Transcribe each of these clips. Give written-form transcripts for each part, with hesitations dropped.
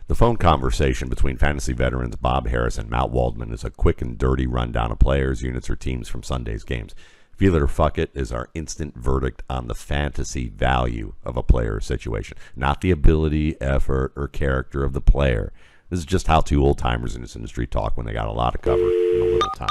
The phone conversation between fantasy veterans Bob Harris and Matt Waldman is a quick and dirty rundown of players, units, or teams from Sunday's games. Feel it or fuck it is our instant verdict on the fantasy value of a player or situation, not the ability, effort, or character of the player. This is just how two old-timers in this industry talk when they got a lot to cover in a little time.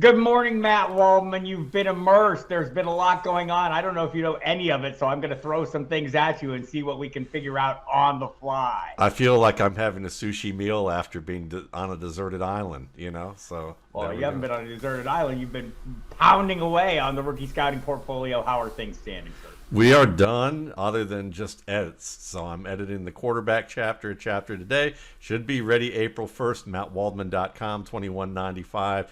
Good morning, Matt Waldman. You've been immersed. There's been a lot going on. I don't know if you know any of it, so I'm going to throw some things at you and see what we can figure out on the fly. I feel like I'm having a sushi meal after being on a deserted island, you know? So. Well, you haven't been on a deserted island. You've been pounding away on the rookie scouting portfolio. How are things standing, sir? We are done, other than just edits. So I'm editing the quarterback chapter today. Should be ready April 1st. MattWaldman.com, $21.95.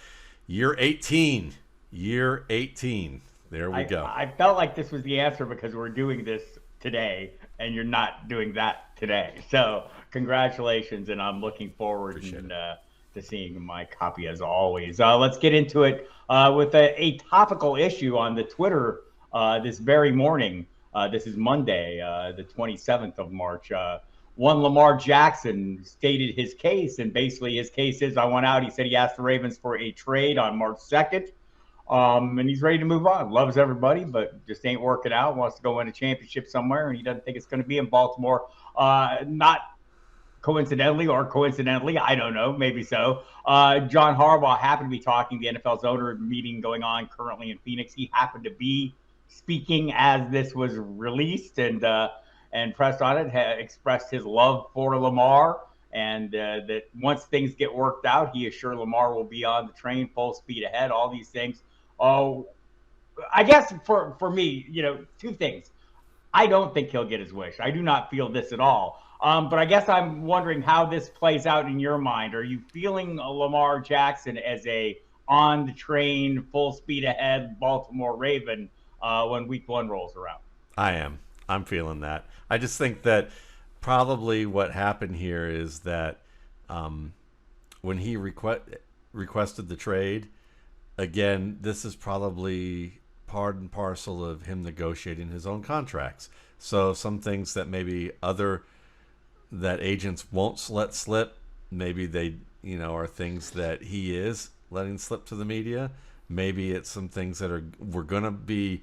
Year 18. There we go. I felt like this was the answer because we're doing this today, and you're not doing that today. So congratulations, and I'm looking forward to seeing my copy as always. Let's get into it with a topical issue on the Twitter this very morning. This is Monday, the 27th of March. One Lamar Jackson stated his case, and basically his case is, I want out. He said he asked the Ravens for a trade on March 2nd, and he's ready to move on. Loves everybody, but just ain't working out. Wants to go win a championship somewhere, and he doesn't think it's going to be in Baltimore. Not coincidentally or coincidentally, I don't know, maybe so. John Harbaugh happened to be talking, the NFL's owner meeting going on currently in Phoenix. He happened to be speaking as this was released, and pressed on it, expressed his love for Lamar, and that once things get worked out, he assured Lamar will be on the train full speed ahead, all these things. Oh, I guess for me, two things. I don't think he'll get his wish. I do not feel this at all. But I guess I'm wondering how this plays out in your mind. Are you feeling Lamar Jackson as a on the train, full speed ahead Baltimore Raven when week one rolls around? I am. I'm feeling that. I just think that probably what happened here is that when he requested the trade, again, this is probably part and parcel of him negotiating his own contracts. So some things that maybe that agents won't let slip, maybe they, are things that he is letting slip to the media. Maybe it's some things that were going to be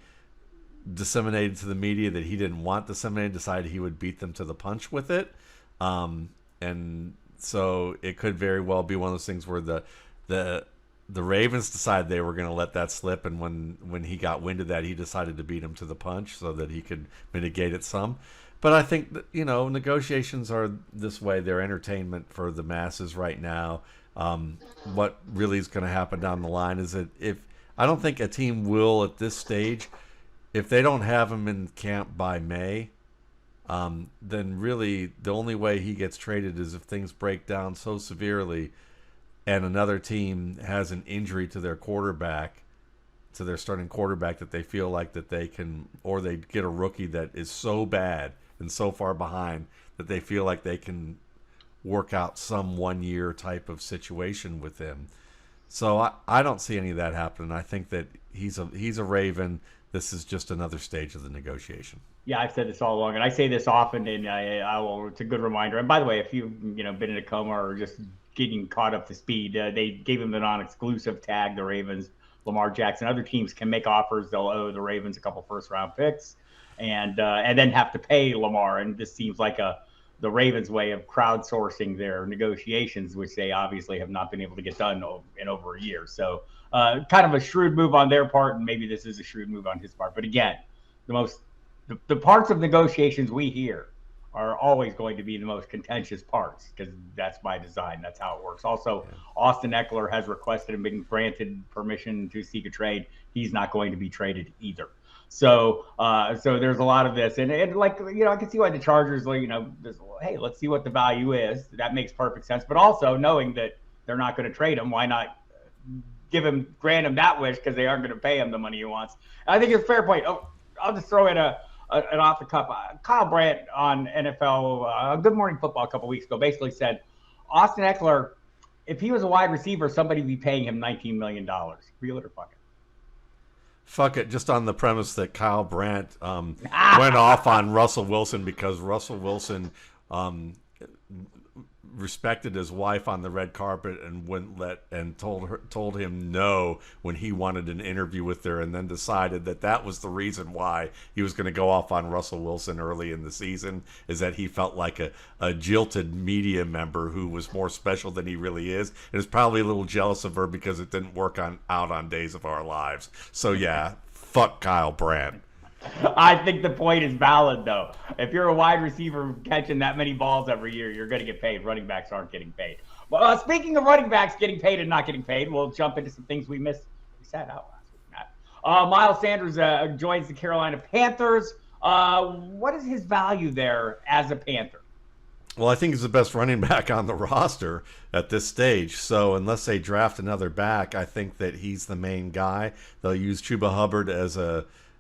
disseminated to the media that he didn't want disseminated, decided he would beat them to the punch with it. And so it could very well be one of those things where the Ravens decided they were going to let that slip, and when he got wind of that, he decided to beat him to the punch so that he could mitigate it some. But I think that, negotiations are this way. They're entertainment for the masses right now. What really is going to happen down the line is that I don't think a team will at this stage, if they don't have him in camp by May, then really the only way he gets traded is if things break down so severely and another team has an injury to their quarterback, to their starting quarterback, that they feel like that they can, or they get a rookie that is so bad and so far behind that they feel like they can work out some 1 year type of situation with him. So I don't see any of that happening. I think that he's a Raven. This is just another stage of the negotiation. Yeah, I've said this all along, and I say this often, and I will. It's a good reminder. And by the way, if you've been in a coma or just getting caught up to speed, they gave him the non-exclusive tag. The Ravens, Lamar Jackson. Other teams can make offers. They'll owe the Ravens a couple first-round picks, and then have to pay Lamar. And this seems like the Ravens' way of crowdsourcing their negotiations, which they obviously have not been able to get done in over a year. So kind of a shrewd move on their part, and maybe this is a shrewd move on his part. But again, the parts of negotiations we hear are always going to be the most contentious parts, because that's by design. That's how it works. Also, Austin Ekeler has requested and been granted permission to seek a trade. He's not going to be traded either. So there's a lot of this, and like, I can see why the Chargers, hey, let's see what the value is. That makes perfect sense. But also knowing that they're not going to trade him, why not grant him that wish, because they aren't going to pay him the money he wants. And I think it's a fair point. I'll just throw in an off the cuff. Kyle Brandt on NFL Good Morning Football a couple weeks ago basically said Austin Ekeler, if he was a wide receiver, somebody would be paying him $19 million. Real it or fuck it? Fuck it, just on the premise that Kyle Brandt went off on Russell Wilson because Russell Wilson respected his wife on the red carpet and told him no when he wanted an interview with her, and then decided that was the reason why he was going to go off on Russell Wilson early in the season, is that he felt like a jilted media member who was more special than he really is, and is probably a little jealous of her because it didn't work out on Days of Our Lives. So yeah, fuck Kyle Brandt. I think the point is valid, though. If you're a wide receiver catching that many balls every year, you're going to get paid. Running backs aren't getting paid. Well, speaking of running backs getting paid and not getting paid, we'll jump into some things we sat out last week, Matt. Miles Sanders joins the Carolina Panthers. What is his value there as a Panther? Well, I think he's the best running back on the roster at this stage. So unless they draft another back, I think that he's the main guy. They'll use Chuba Hubbard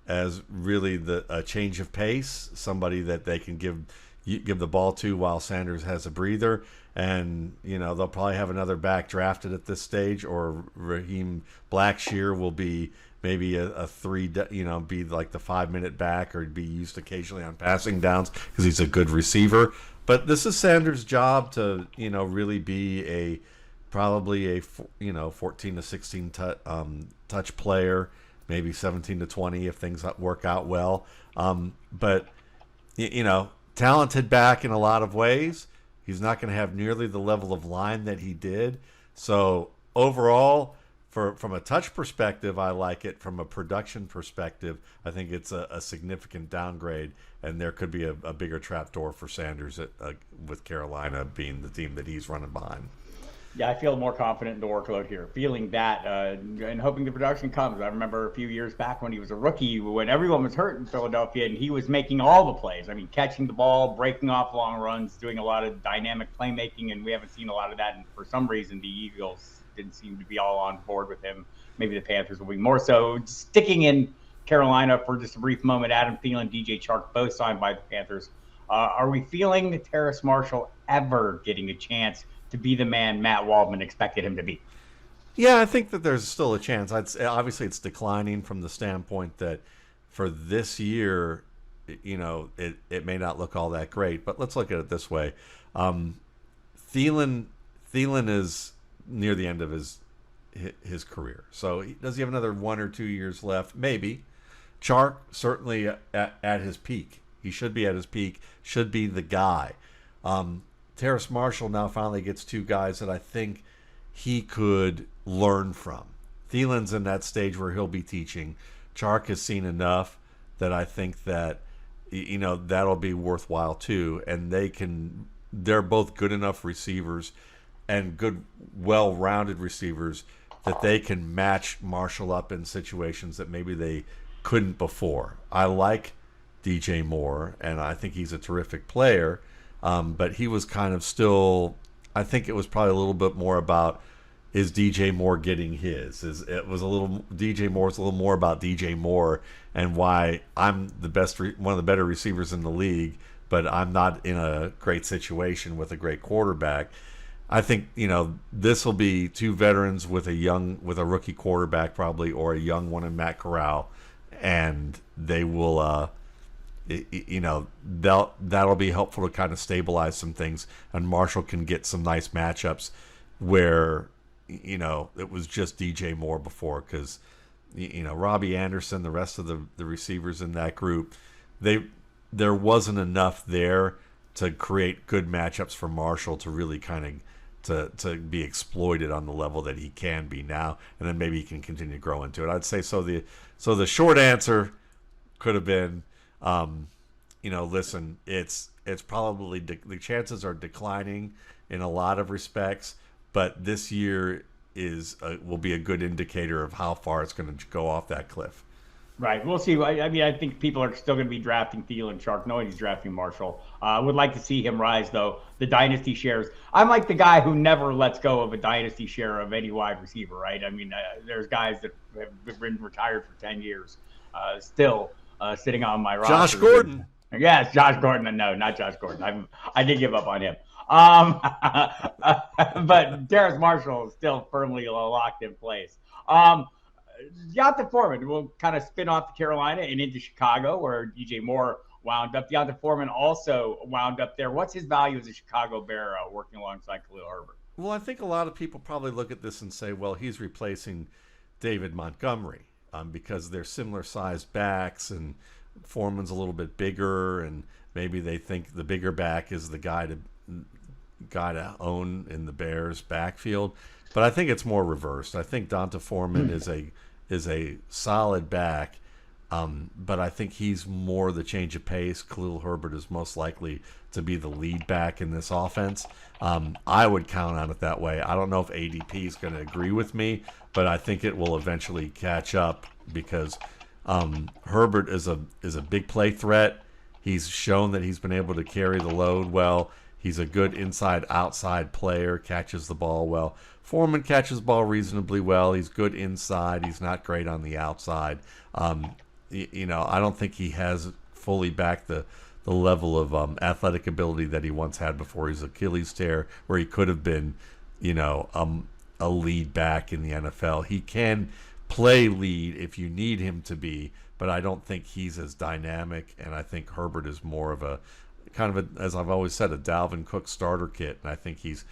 as really a change of pace, somebody that they can give the ball to while Sanders has a breather. And, they'll probably have another back drafted at this stage, or Raheem Blackshear will be maybe a three, be like the 5-minute back, or be used occasionally on passing downs because he's a good receiver. But this is Sanders' job to, really be probably a 14 to 16 touch player, maybe 17 to 20 if things work out well. But, talented back in a lot of ways. He's not going to have nearly the level of line that he did. So overall, from a touch perspective, I like it. From a production perspective, I think it's a significant downgrade, and there could be a bigger trapdoor for Sanders with Carolina being the team that he's running behind. Yeah, I feel more confident in the workload here, feeling that and hoping the production comes. I remember a few years back when he was a rookie, when everyone was hurt in Philadelphia, and he was making all the plays. I mean, catching the ball, breaking off long runs, doing a lot of dynamic playmaking, and we haven't seen a lot of that. And for some reason, the Eagles didn't seem to be all on board with him. Maybe the Panthers will be more so. Sticking in Carolina for just a brief moment, Adam Thielen, D.J. Chark, both signed by the Panthers. Are we feeling Terrace Marshall ever getting a chance to be the man Matt Waldman expected him to be? Yeah, I think that there's still a chance. Obviously, it's declining from the standpoint that for this year, it may not look all that great. But let's look at it this way: Thielen is near the end of his career. So does he have another 1 or 2 years left? Maybe. Chark certainly at his peak. He should be at his peak. Should be the guy. Terrace Marshall now finally gets two guys that I think he could learn from. Thielen's in that stage where he'll be teaching. Chark has seen enough that I think that that'll be worthwhile too. And they're both good enough receivers and good, well-rounded receivers that they can match Marshall up in situations that maybe they couldn't before. I like DJ Moore, and I think he's a terrific player. But he was kind of still, I think it was probably a little bit more about, is DJ Moore getting his? DJ Moore's a little more about DJ Moore and why I'm the best, one of the better receivers in the league, but I'm not in a great situation with a great quarterback. I think, this will be two veterans with a rookie quarterback probably, or a young one in Matt Corral, and they will, that'll be helpful to kind of stabilize some things, and Marshall can get some nice matchups where it was just DJ Moore before, because Robbie Anderson, the rest of the receivers in that group, there wasn't enough there to create good matchups for Marshall to really kind of to be exploited on the level that he can be now, and then maybe he can continue to grow into it. I'd say so. The short answer could have been, listen, it's probably the chances are declining in a lot of respects, but this year will be a good indicator of how far it's going to go off that cliff. Right. We'll see. I think people are still going to be drafting Thielen, Chark, knowing he's drafting Marshall. I would like to see him rise, though. The dynasty shares. I'm like the guy who never lets go of a dynasty share of any wide receiver, right? I mean, there's guys that have been retired for 10 years, still sitting on my roster. Josh Gordon. Yes, Josh Gordon. No, not Josh Gordon. I did give up on him. But Terrace Marshall is still firmly locked in place. Deontay Foreman will kind of spin off to Carolina and into Chicago, where DJ Moore wound up. Deontay Foreman also wound up there. What's his value as a Chicago Bear working alongside Khalil Herbert? Well, I think a lot of people probably look at this and say, well, he's replacing David Montgomery because they're similar sized backs, and Foreman's a little bit bigger, and maybe they think the bigger back is the guy to own in the Bears backfield. But I think it's more reversed. I think Deontay Foreman is a solid back, but I think he's more the change of pace. Khalil Herbert is most likely to be the lead back in this offense. I would count on it that way. I don't know if ADP is going to agree with me, but I think it will eventually catch up because Herbert is a big play threat. He's shown that he's been able to carry the load well. He's a good inside-outside player, catches the ball well. Foreman catches the ball reasonably well. He's good inside. He's not great on the outside. I don't think he has fully back the level of athletic ability that he once had before his Achilles tear, where he could have been, a lead back in the NFL. He can play lead if you need him to be, but I don't think he's as dynamic, and I think Herbert is more of a kind of as I've always said, a Dalvin Cook starter kit, and I think he's,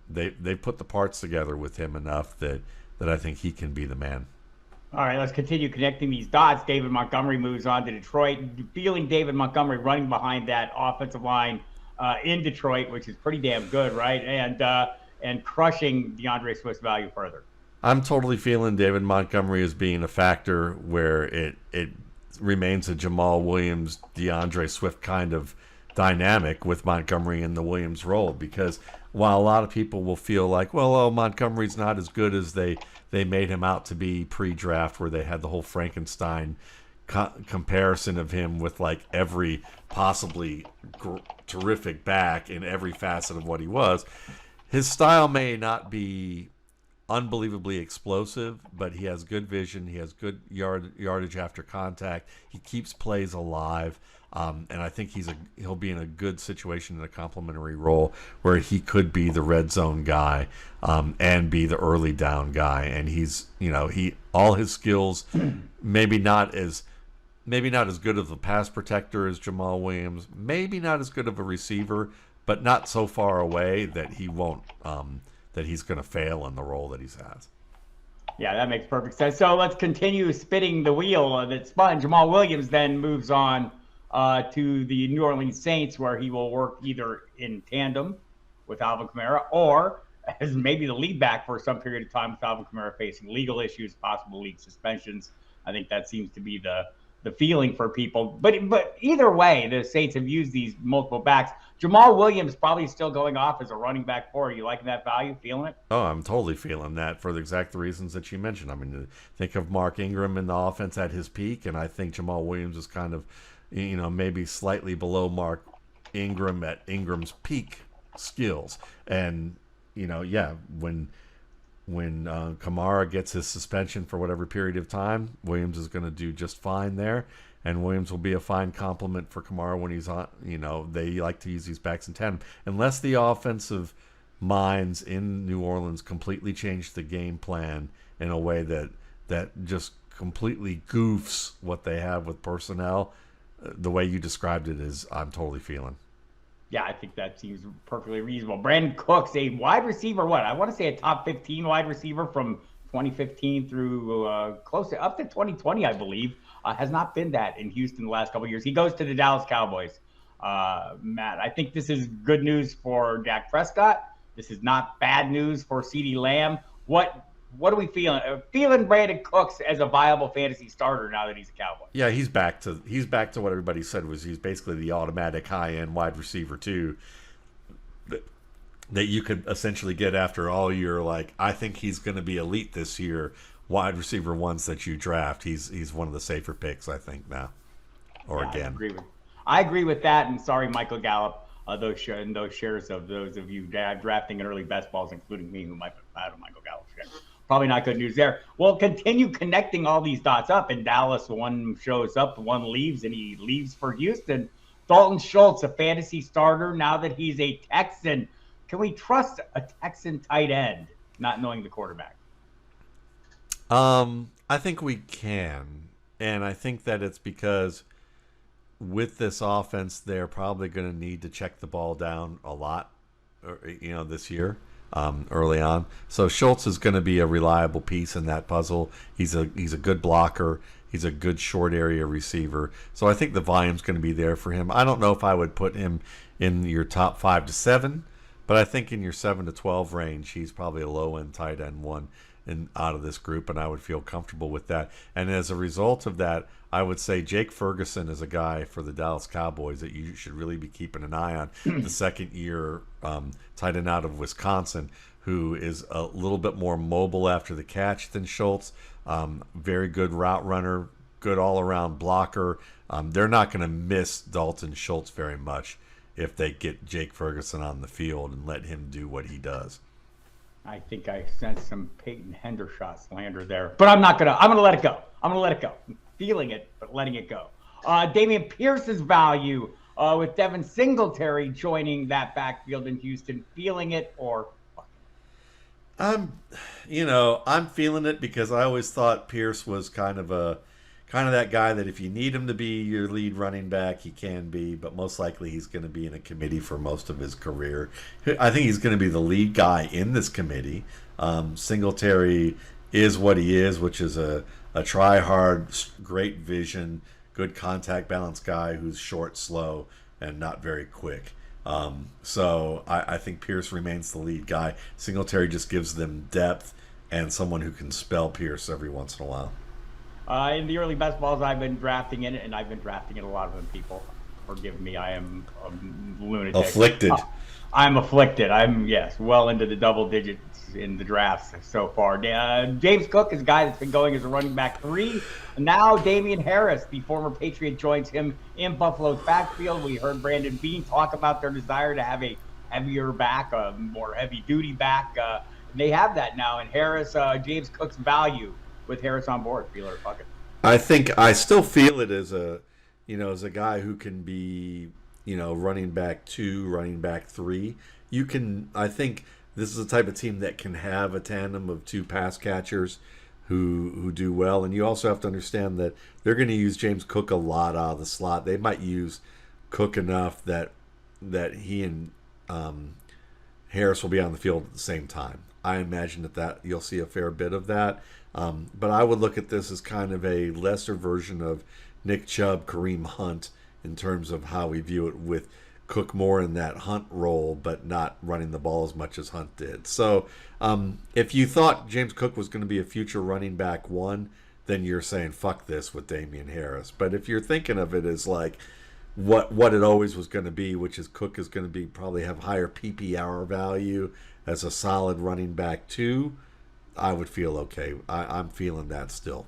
they put the parts together with him enough that I think he can be the man. All right, let's continue connecting these dots. David Montgomery moves on to Detroit. Feeling David Montgomery running behind that offensive line in Detroit, which is pretty damn good, right? And crushing DeAndre Swift's value further. I'm totally feeling David Montgomery as being a factor where it remains a Jamaal Williams, DeAndre Swift kind of dynamic with Montgomery in the Williams role, because while a lot of people will feel like, Montgomery's not as good as they made him out to be pre-draft, where they had the whole Frankenstein comparison of him with like every possibly terrific back in every facet of what he was. His style may not be unbelievably explosive, but he has good vision. He has good yardage after contact. He keeps plays alive. And I think he'll be in a good situation in a complementary role where he could be the red zone guy and be the early down guy. And he's, all his skills, maybe not as good of a pass protector as Jamaal Williams, maybe not as good of a receiver, but not so far away that he won't, that he's going to fail in the role that he has. Yeah, that makes perfect sense. So let's continue spinning the wheel that spun. Jamaal Williams then moves on to the New Orleans Saints, where he will work either in tandem with Alvin Kamara or as maybe the lead back for some period of time with Alvin Kamara facing legal issues, possible league suspensions. I think that seems to be the feeling for people. But either way, the Saints have used these multiple backs. Jamaal Williams probably still going off as a running back for. Are you liking that value? Feeling it? Oh, I'm totally feeling that for the exact reasons that you mentioned. I mean, think of Mark Ingram in the offense at his peak, and I think Jamaal Williams is kind of, maybe slightly below Mark Ingram at Ingram's peak skills. And, when Kamara gets his suspension for whatever period of time, Williams is going to do just fine there. And Williams will be a fine complement for Kamara when he's on. They like to use these backs in tandem. Unless the offensive minds in New Orleans completely change the game plan in a way that just completely goofs what they have with personnel, the way you described it is I'm totally feeling. Yeah, I think that seems perfectly reasonable. Brandin Cooks, a wide receiver, I want to say a top 15 wide receiver from 2015 through close to up to 2020, I believe. Has not been that in Houston the last couple of years. He goes to the Dallas Cowboys. Matt, I think this is good news for Dak Prescott. This is not bad news for CeeDee Lamb. What are we feeling? Feeling Brandin Cooks as a viable fantasy starter now that he's a Cowboy. Yeah, he's back to what everybody said was he's basically the automatic high-end wide receiver too, that you could essentially get after all year. Like, I think he's going to be elite this year. Wide receiver ones that you draft, he's one of the safer picks, I think, now or again. I agree with that. And sorry, Michael Gallup, those shares of those of you drafting in early best balls, including me, who might have had a Michael Gallup share. Probably not good news there. We'll continue connecting all these dots up. In Dallas, one shows up, one leaves, and he leaves for Houston. Dalton Schultz, a fantasy starter, now that he's a Texan. Can we trust a Texan tight end, not knowing the quarterback? I think we can. And I think that it's because with this offense, they're probably going to need to check the ball down a lot, this year, early on. So Schultz is going to be a reliable piece in that puzzle. He's a good blocker. He's a good short area receiver. So I think the volume's going to be there for him. I don't know if I would put him in your top 5 to 7, but I think in your 7 to 12 range, he's probably a low-end tight end one out of this group, and I would feel comfortable with that. And as a result of that, I would say Jake Ferguson is a guy for the Dallas Cowboys that you should really be keeping an eye on. The second-year tight end out of Wisconsin, who is a little bit more mobile after the catch than Schultz. Very good route runner, good all-around blocker. They're not going to miss Dalton Schultz very much if they get Jake Ferguson on the field and let him do what he does. I think I sensed some Peyton Hendershot slander there, but I'm gonna let it go. I'm gonna let it go. I'm feeling it, but letting it go. Dameon Pierce's value with Devin Singletary joining that backfield in Houston, feeling it or? I'm feeling it because I always thought Pierce was kind of that guy that if you need him to be your lead running back, he can be, but most likely he's going to be in a committee for most of his career. I think he's going to be the lead guy in this committee. Singletary is what he is, which is a try-hard, great vision, good contact balance guy who's short, slow, and not very quick. So I think Pierce remains the lead guy. Singletary just gives them depth and someone who can spell Pierce every once in a while. In the early best balls, I've been drafting in it, and I've been drafting in a lot of them, people. Forgive me, I am a lunatic. Afflicted. I'm afflicted. I'm, well into the double digits in the drafts so far. James Cook is a guy that's been going as a running back 3. Now Damien Harris, the former Patriot, joins him in Buffalo's backfield. We heard Brandon Beane talk about their desire to have a heavier back, a more heavy-duty back. They have that now, and Harris, James Cook's value with Harris on board, feel it or fuck it. I still feel it as a guy who can be, running back 2, running back 3. I think this is the type of team that can have a tandem of 2 pass catchers who do well. And you also have to understand that they're going to use James Cook a lot out of the slot. They might use Cook enough that he and Harris will be on the field at the same time. I imagine that you'll see a fair bit of that. But I would look at this as kind of a lesser version of Nick Chubb, Kareem Hunt in terms of how we view it, with Cook more in that Hunt role, but not running the ball as much as Hunt did. So if you thought James Cook was going to be a future running back 1, then you're saying fuck this with Damien Harris. But if you're thinking of it as like what it always was going to be, which is Cook is going to be probably have higher PPR value as a solid running back 2, I would feel okay. I'm feeling that still.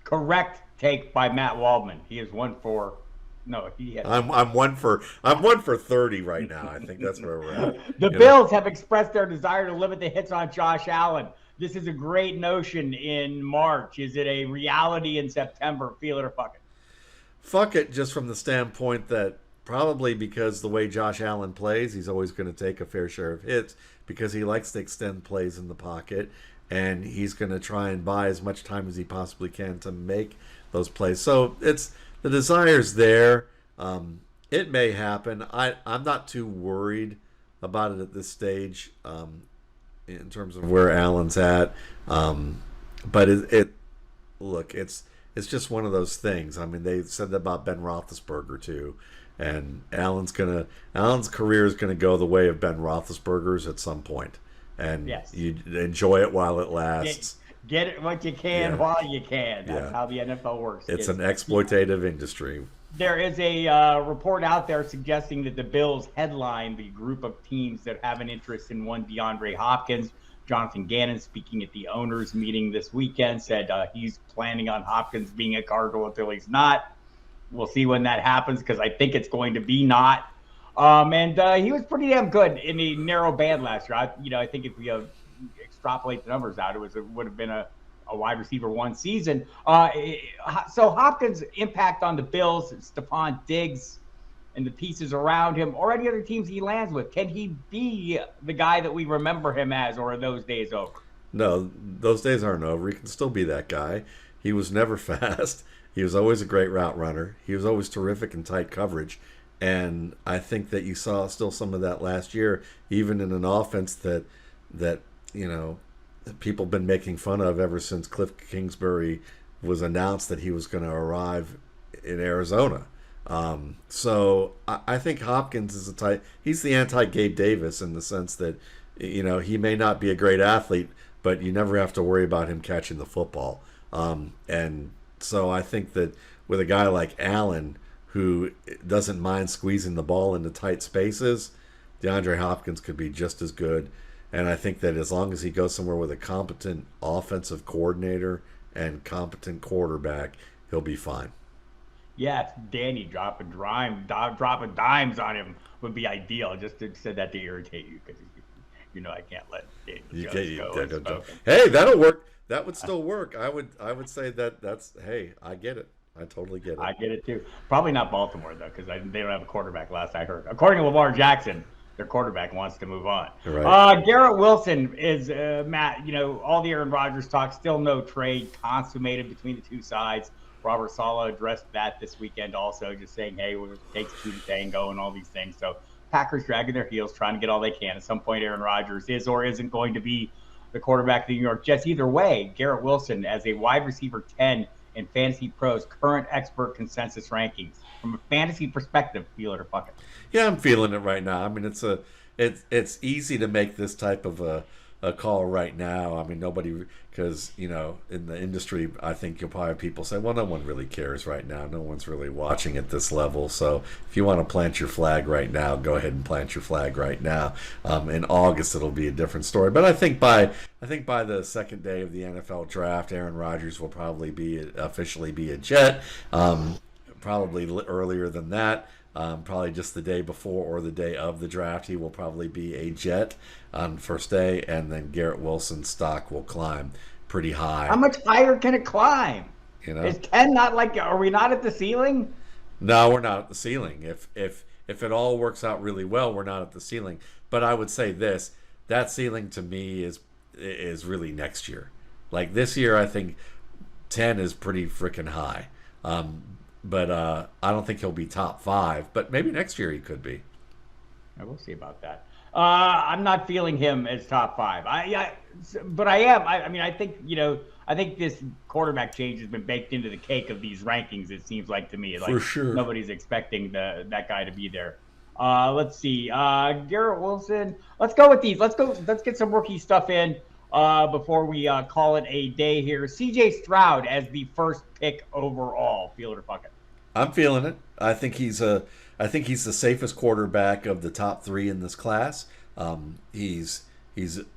Correct take by Matt Waldman. He is 1 for. No, he has. I'm 1 for 30 right now. I think that's where we're at. The Bills have expressed their desire to limit the hits on Josh Allen. This is a great notion in March. Is it a reality in September? Feel it or fuck it? Fuck it, just from the standpoint that probably because the way Josh Allen plays, he's always going to take a fair share of hits because he likes to extend plays in the pocket, and he's going to try and buy as much time as he possibly can to make those plays. So it's the desire's there. It may happen. I'm not too worried about it at this stage in terms of where Allen's at. But it's just one of those things. I mean, they said that about Ben Roethlisberger too, and Allen's career is gonna go the way of Ben Roethlisberger's at some point, and yes, you enjoy it while it lasts. Get it what you can while you can. That's how the NFL works. It's an exploitative industry. There is a report out there suggesting that the Bills headline the group of teams that have an interest in one DeAndre Hopkins. Jonathan Gannon, speaking at the owners' meeting this weekend, said he's planning on Hopkins being a Cardinal until he's not. We'll see when that happens because I think it's going to be not. And he was pretty damn good in a narrow band last year. I think if we extrapolate the numbers out, it would have been a wide receiver 1 season. So Hopkins' impact on the Bills, Stephon Diggs, and the pieces around him, or any other teams he lands with, can he be the guy that we remember him as, or are those days over? No, those days aren't over. He can still be that guy. He was never fast. He was always a great route runner. He was always terrific in tight coverage. And I think that you saw still some of that last year, even in an offense that people have been making fun of ever since Cliff Kingsbury was announced that he was going to arrive in Arizona. So I think Hopkins is he's the anti-Gabe Davis in the sense that, he may not be a great athlete, but you never have to worry about him catching the football. And so I think that with a guy like Allen, who doesn't mind squeezing the ball into tight spaces, DeAndre Hopkins could be just as good. And I think that as long as he goes somewhere with a competent offensive coordinator and competent quarterback, he'll be fine. Yeah, Danny dropping dimes on him would be ideal. Just said that to irritate you because I can't let Danny go. Hey, that'll work. That would still work. I would say that's I get it. I totally get it. I get it too. Probably not Baltimore though, because they don't have a quarterback. Last I heard, according to Lamar Jackson, their quarterback wants to move on. Right. Garrett Wilson is Matt. All the Aaron Rodgers talk. Still no trade consummated between the two sides. Robert Saleh addressed that this weekend also, just saying, hey, it takes two to tango and all these things. So Packers dragging their heels, trying to get all they can. At some point, Aaron Rodgers is or isn't going to be the quarterback of the New York Jets. Either way, Garrett Wilson as a wide receiver 10 in FantasyPros current expert consensus rankings. From a fantasy perspective, feel it or fuck it. Yeah, I'm feeling it right now. I mean, it's easy to make this type of a call right now. I mean, nobody, because in the industry, I think you'll probably have people say, well, no one really cares right now. No one's really watching at this level. So if you want to plant your flag right now, go ahead and plant your flag right now. In August, it'll be a different story. But I think by the second day of the NFL draft, Aaron Rodgers will probably officially be a Jet. Probably earlier than that. Probably just the day before or the day of the draft, he will probably be a Jet on the first day, and then Garrett Wilson's stock will climb pretty high. How much higher can it climb? Is 10 not are we not at the ceiling? No, we're not at the ceiling. If it all works out really well, we're not at the ceiling. But I would say that ceiling to me is really next year. Like this year, I think 10 is pretty freaking high. But I don't think he'll be top 5. But maybe next year he could be. We'll see about that. I'm not feeling him as top 5. But I am. I think this quarterback change has been baked into the cake of these rankings. It seems like to me, for sure, nobody's expecting that guy to be there. Let's see. Garrett Wilson. Let's go with these. Let's get some rookie stuff in before we call it a day here. C.J. Stroud as the first pick overall. Feel it or fuck it? I'm feeling it. I think he's the safest quarterback of the top 3 in this class. He's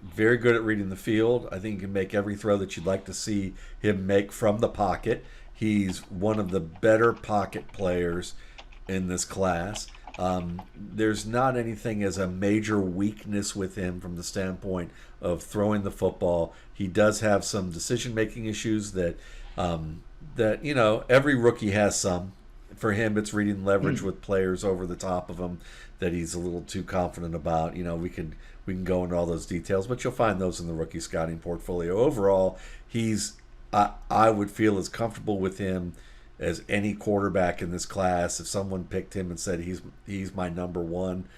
very good at reading the field. I think he can make every throw that you'd like to see him make from the pocket. He's one of the better pocket players in this class. There's not anything as a major weakness with him from the standpoint of throwing the football. He does have some decision-making issues that every rookie has some. For him, it's reading leverage with players over the top of him that he's a little too confident about. We can go into all those details, but you'll find those in the rookie scouting portfolio. Overall, I would feel as comfortable with him as any quarterback in this class. If someone picked him and said he's my number 1,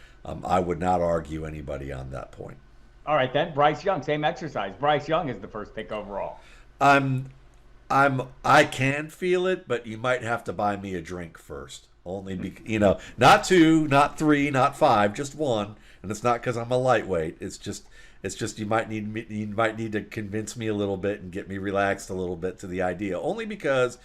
I would not argue anybody on that point. All right, then. Bryce Young, same exercise. Bryce Young is the first pick overall. I can feel it, but you might have to buy me a drink first. Only not 2, not 3, not 5, just 1. And it's not because I'm a lightweight. It's just you might need to convince me a little bit and get me relaxed a little bit to the idea. Only because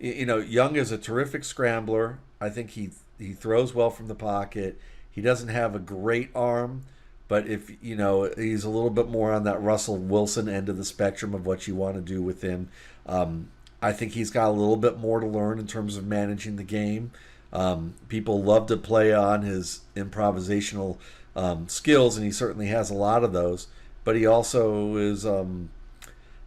Young is a terrific scrambler. I think he throws well from the pocket. He doesn't have a great arm, but if he's a little bit more on that Russell Wilson end of the spectrum of what you want to do with him. I think he's got a little bit more to learn in terms of managing the game. People love to play on his improvisational skills, and he certainly has a lot of those. But he also is a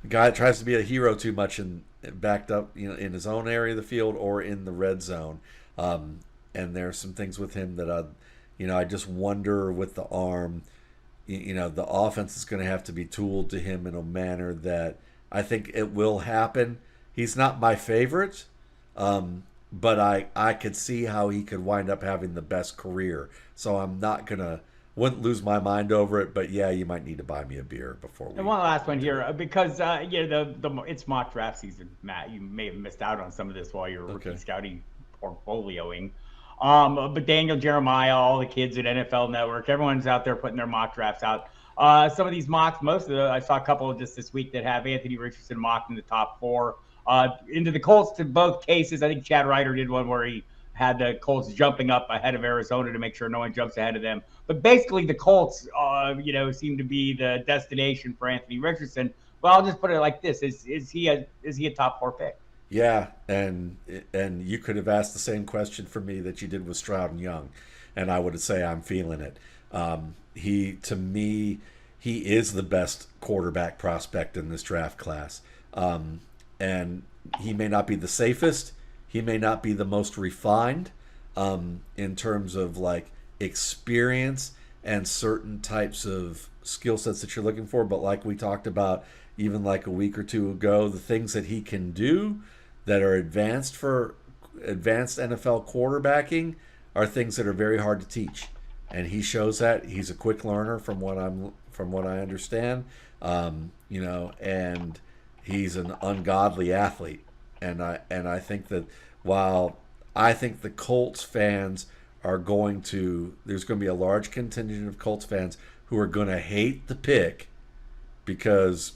guy that tries to be a hero too much and backed up, in his own area of the field or in the red zone. And there's some things with him that I just wonder with the arm. The offense is going to have to be tooled to him in a manner that I think it will happen. He's not my favorite, but I could see how he could wind up having the best career. So I'm not gonna wouldn't lose my mind over it. But yeah, you might need to buy me a beer before we. And one last one here, because it's mock draft season, Matt. You may have missed out on some of this while you're rookie scouting portfolioing. But Daniel Jeremiah, all the kids at NFL Network, everyone's out there putting their mock drafts out. Some of these mocks, I saw a couple just this week that have Anthony Richardson mocked in the top 4. Into the Colts to both cases. I think Chad Ryder did one where he had the Colts jumping up ahead of Arizona to make sure no one jumps ahead of them. But basically, the Colts, seem to be the destination for Anthony Richardson. Well, I'll just put it like this: is he a top 4 pick? Yeah, and you could have asked the same question for me that you did with Stroud and Young, and I would say I'm feeling it. To me, he is the best quarterback prospect in this draft class. And he may not be the safest. He may not be the most refined in terms of like experience and certain types of skill sets that you're looking for. But like we talked about even like a week or two ago, the things that he can do that are advanced for advanced NFL quarterbacking are things that are very hard to teach. And he shows that. He's a quick learner from what I understand. And he's an ungodly athlete, and I think that while I think the Colts fans there's going to be a large contingent of Colts fans who are going to hate the pick because,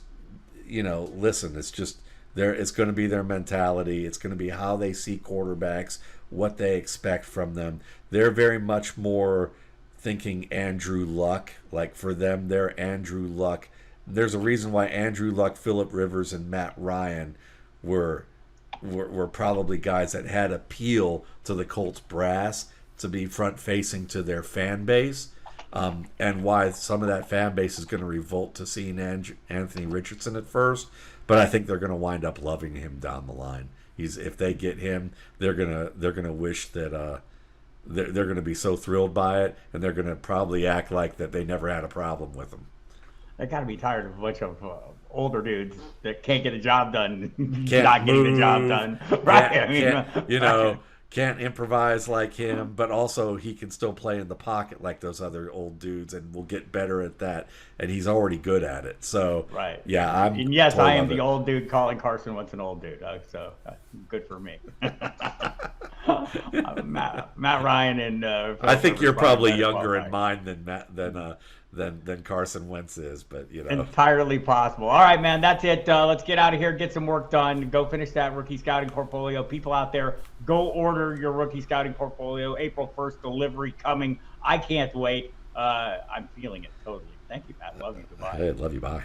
listen, it's just it's going to be their mentality. It's going to be how they see quarterbacks, what they expect from them. They're very much more thinking Andrew Luck. Like for them, they're Andrew Luck. There's a reason why Andrew Luck, Phillip Rivers, and Matt Ryan were probably guys that had appeal to the Colts brass to be front-facing to their fan base, and why some of that fan base is going to revolt to seeing Anthony Richardson at first. But I think they're going to wind up loving him down the line. If they get him, they're gonna wish that they're going to be so thrilled by it, and they're going to probably act like that they never had a problem with him. They got to be tired of a bunch of older dudes that can't get the job done, not getting the job done. Right? Can't improvise like him, but also he can still play in the pocket like those other old dudes, and will get better at that. And he's already good at it. So, right. Yeah, I am the old dude calling Carson Wentz an old dude. So good for me. Matt Ryan and I think you're probably younger in mind than Carson Wentz is, but entirely possible. All right, man, that's it. Let's get out of here, get some work done, go finish that rookie scouting portfolio. People out there, go order your rookie scouting portfolio. April 1st delivery coming. I can't wait. I'm feeling it totally. Thank you, Pat. Love you. Goodbye. Hey, love you. Bye.